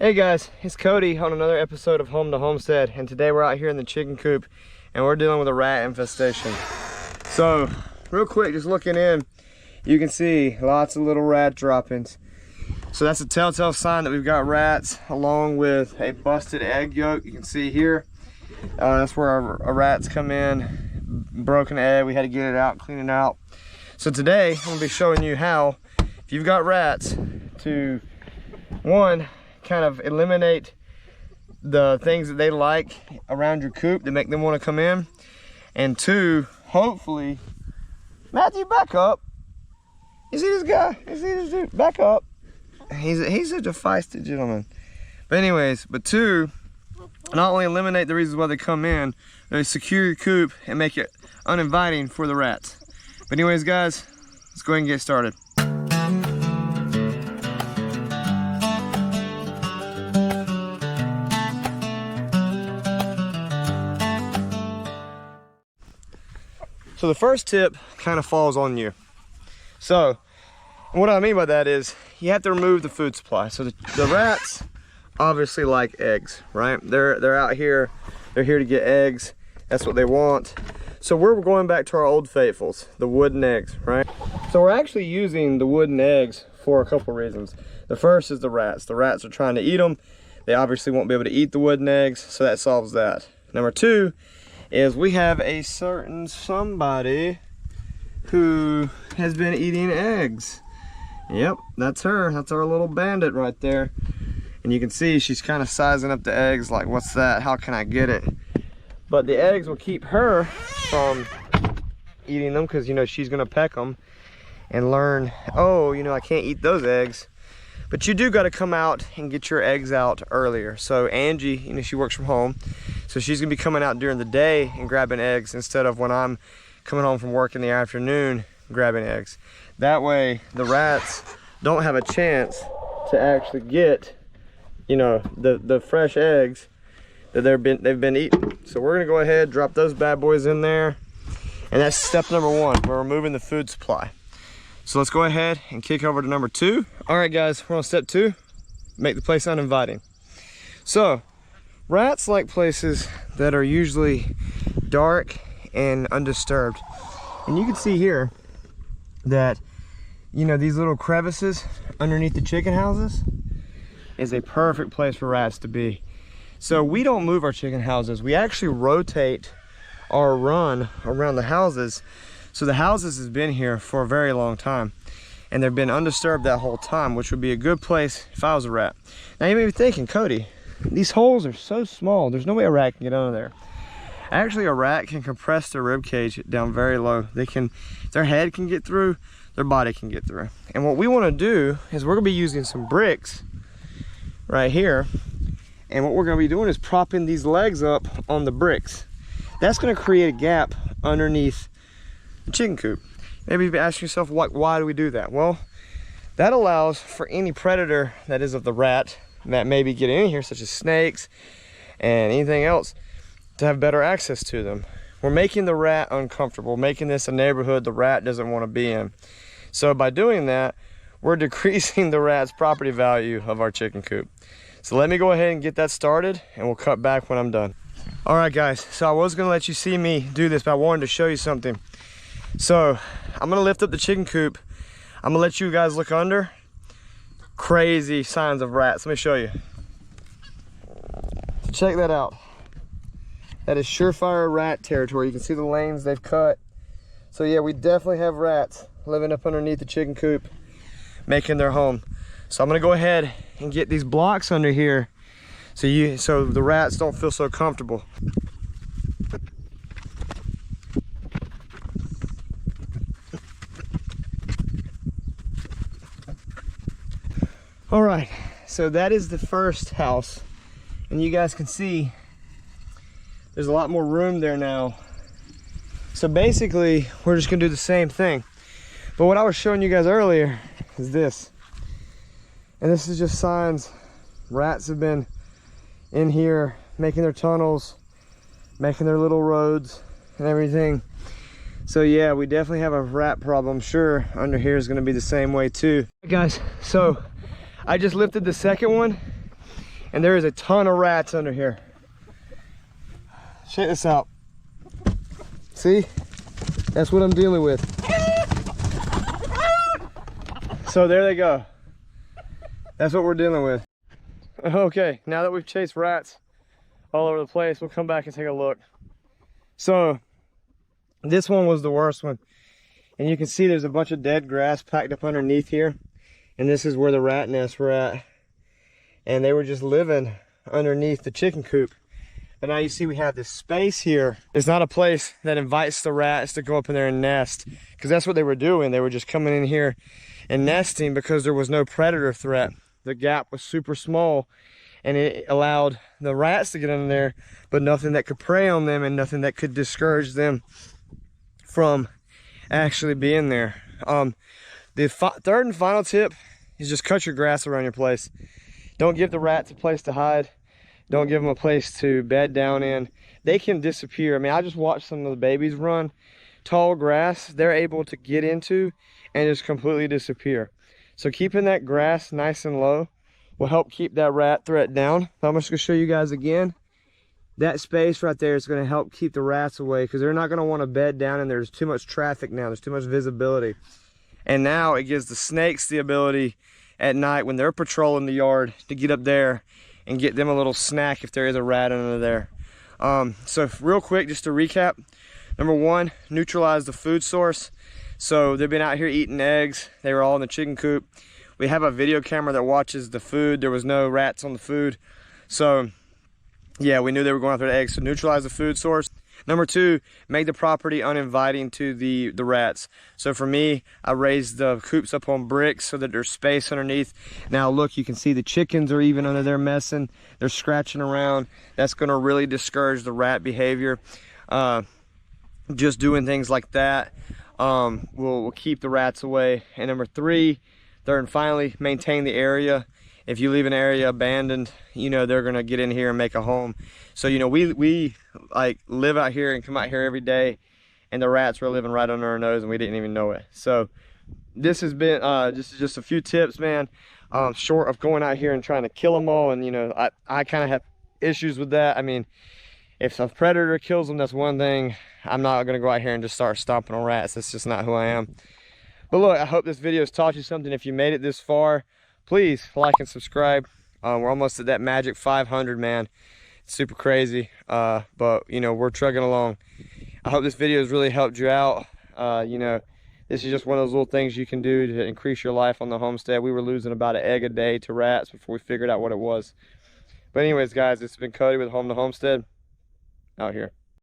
Hey guys, it's Cody on another episode of Home to Homestead, and today we're out here in the chicken coop and we're dealing with a rat infestation. So real quick, just looking in, you can see lots of little rat droppings. So that's a telltale sign that we've got rats, along with a busted egg yolk. You can see here, that's where our rats come in. Broken egg, we had to get it out, clean it out. So today I'm gonna be showing you how, if you've got rats, to one, kind of eliminate the things that they like around your coop to make them want to come in, and two, hopefully, Matthew, back up. You see this guy? You see this dude? Back up. He's such a feisty gentleman. But anyways, but two, not only eliminate the reasons why they come in, they secure your coop and make it uninviting for the rats. But anyways, guys, let's go ahead and get started. So the first tip kind of falls on you. So what I mean by that is you have to remove the food supply. So the rats obviously like eggs, right? They're out here, they're here to get eggs. That's what they want. So we're going back to our old faithfuls, the wooden eggs, right? So we're actually using the wooden eggs for a couple reasons. The first is the rats. The rats are trying to eat them. They obviously won't be able to eat the wooden eggs, so that solves that. Number two is we have a certain somebody who has been eating eggs. Yep, that's her. That's our little bandit right there. And you can see she's kind of sizing up the eggs like, what's that? How can I get it? But the eggs will keep her from eating them because, you know, she's going to peck them and learn, oh, you know, I can't eat those eggs. But you do got to come out and get your eggs out earlier. So Angie, you know, she works from home. So she's gonna be coming out during the day and grabbing eggs instead of when I'm coming home from work in the afternoon grabbing eggs. That way the rats don't have a chance to actually get, you know, the fresh eggs that they've been eating. So we're gonna go ahead, drop those bad boys in there. And that's step number one. We're removing the food supply. So let's go ahead and kick over to number two. All right, guys, we're on step two, make the place uninviting. So rats like places that are usually dark and undisturbed. And you can see here that, you know, these little crevices underneath the chicken houses is a perfect place for rats to be. So we don't move our chicken houses. We actually rotate our run around the houses. So the houses has been here for a very long time, and they've been undisturbed that whole time, which would be a good place if I was a rat. Now you may be thinking, Cody, these holes are so small, there's no way a rat can get under there. Actually, a rat can compress their rib cage down very low. They can, their head can get through, their body can get through. And what we want to do is we're going to be using some bricks right here, and what we're going to be doing is propping these legs up on the bricks. That's going to create a gap underneath the chicken coop. Maybe you've asked yourself, why do we do that? Well, that allows for any predator that is of the rat that maybe get in here, such as snakes and anything else, to have better access to them. We're making the rat uncomfortable, making this a neighborhood the rat doesn't want to be in. So by doing that, we're decreasing the rat's property value of our chicken coop. So let me go ahead and get that started, and we'll cut back when I'm done. All right, guys, so I was gonna let you see me do this, but I wanted to show you something. So I'm gonna lift up the chicken coop. I'm gonna let you guys look under. Crazy signs of rats. Let me show you. So check that out. That is surefire rat territory. You can see the lanes they've cut. So yeah, we definitely have rats living up underneath the chicken coop, making their home. So I'm gonna go ahead and get these blocks under here so the rats don't feel so comfortable. All right, so that is the first house, and you guys can see there's a lot more room there now. So basically, we're just gonna do the same thing. But what I was showing you guys earlier is this. And this is just signs rats have been in here making their tunnels, making their little roads and everything. So yeah, we definitely have a rat problem. Sure, under here is gonna be the same way too. Guys, so I just lifted the second one, And there is a ton of rats under here. Check this out. See? That's what I'm dealing with. So there they go. That's what we're dealing with. Okay, now that we've chased rats all over the place, we'll come back and take a look. So this one was the worst one. And you can see there's a bunch of dead grass packed up underneath here. And this is where the rat nests were at. And they were just living underneath the chicken coop. But now you see we have this space here. It's not a place that invites the rats to go up in there and nest, because that's what they were doing. They were just coming in here and nesting because there was no predator threat. The gap was super small and it allowed the rats to get in there, but nothing that could prey on them and nothing that could discourage them from actually being there. The third and final tip is just cut your grass around your place. Don't give the rats a place to hide. Don't give them a place to bed down in. They can disappear. I mean, I just watched some of the babies run tall grass. They're able to get into and just completely disappear. So keeping that grass nice and low will help keep that rat threat down. I'm just gonna show you guys again. That space right there is gonna help keep the rats away, because they're not gonna want to bed down and there's too much traffic now. There's too much visibility. And now it gives the snakes the ability at night when they're patrolling the yard to get up there and get them a little snack if there is a rat under there. So real quick, just to recap, number one, neutralize the food source. So they've been out here eating eggs. They were all in the chicken coop. We have a video camera that watches the food. There was no rats on the food. So yeah, we knew they were going after the eggs. So neutralize the food source. Number two, make the property uninviting to the rats. So for me, I raised the coops up on bricks so that there's space underneath. Now look, you can see the chickens are even under there messing. They're scratching around. That's gonna really discourage the rat behavior. Just doing things like that will keep the rats away. And number three, third and finally, maintain the area. If you leave an area abandoned, you know, they're gonna get in here and make a home. So, you know, we like live out here and come out here every day, and the rats were living right under our nose and we didn't even know it. So this has been just a few tips, man. Short of going out here and trying to kill them all. And, you know, I kind of have issues with that. I mean, if a predator kills them, that's one thing. I'm not gonna go out here and just start stomping on rats. That's just not who I am. But look, I hope this video has taught you something. If you made it this far, please like and subscribe. We're almost at that magic 500, man. It's super crazy, but you know, we're trucking along. I hope this video has really helped you out. You know, this is just one of those little things you can do to increase your life on the homestead. We were losing about an egg a day to rats before we figured out what it was. But anyways, guys, it's been Cody with Home to Homestead out here.